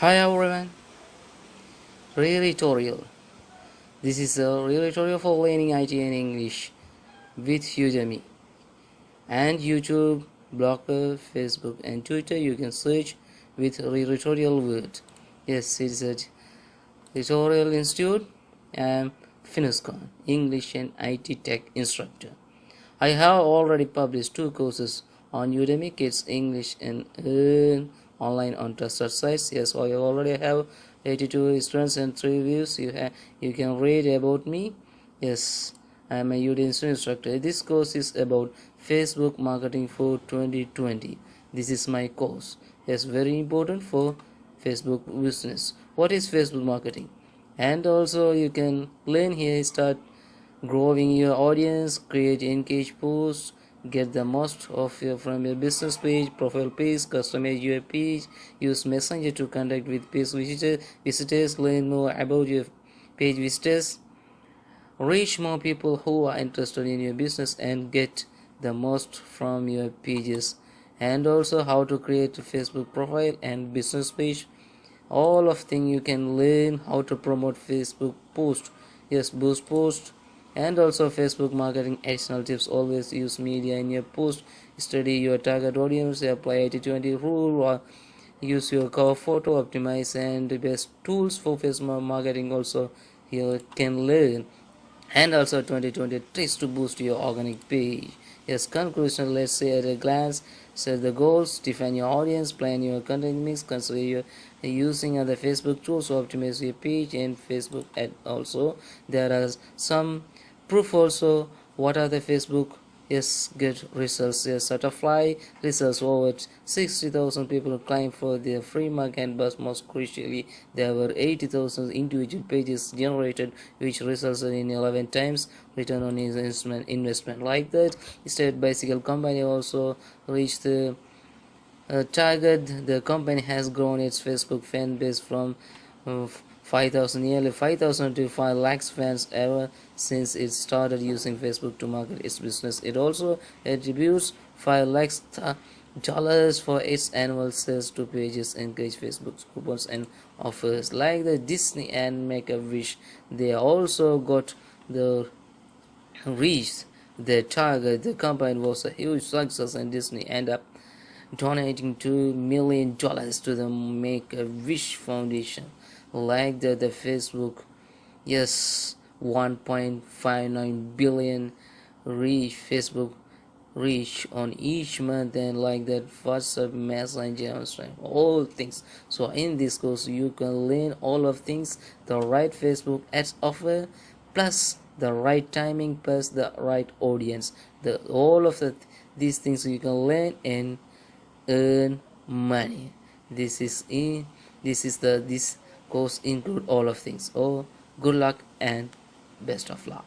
Hi everyone, Tutorial. This is a tutorial for learning IT and English with Udemy and YouTube, Blogger, Facebook and Twitter. You can search with tutorial word. Yes, it's a tutorial institute. I am Finuscon, English and IT tech instructor. I have already published 2 courses on Udemy Kids English and Earn online on trusted sites. Yes, I already have 82 students and 3 views. You can read about me. Yes, I am a Udemy instructor. This course is about Facebook marketing for 2020. This is my course. Yes, very important for Facebook business. What is Facebook marketing? And also you can learn here. Start growing your audience, create engaged posts, get the most of your from your business page, profile page, customize your page, use messenger to contact with page visitors, learn more about your page visitors, reach more people who are interested in your business and get the most from your pages, and also how to create a Facebook profile and business page. All of things you can learn how to promote Facebook post. Yes, boost post, and also Facebook marketing additional tips. Always use media in your post, study your target audience, apply 80-20 rule, or use your cover photo, optimize and the best tools for Facebook marketing. Also you can learn, and also 2020 tricks to boost your organic page. Yes, conclusion, let's say at a glance: set the goals, define your audience, plan your content mix, consider your using other Facebook tools to optimize your page and Facebook ad. Also there are some proof also what are the Facebook. Yes, good results. Yes, Shutterfly results over 60,000 people claim for their free market, but most crucially, there were 80,000 individual pages generated, which resulted in 11 times return on investment. Like that, State Bicycle Company also reached the target. The company has grown its Facebook fan base from 5,000 nearly 5,000 to 5 lakhs fans ever since it started using Facebook to market its business. It also attributes 5 lakhs dollars for its annual sales to pages, engage Facebook coupons and offers like the Disney and Make-A-Wish. They also got the reached their target. The company was a huge success and Disney ended up donating $2 million to the Make-A-Wish Foundation. Like that, the Facebook, yes, 1.59 billion reach Facebook reach on each month, and like that WhatsApp, Messenger, Instagram, all things. So in this course you can learn all of things, the right Facebook ads offer, plus the right timing, plus the right audience, the all of these things you can learn and earn money. This course include all of things. Oh, good luck and best of luck.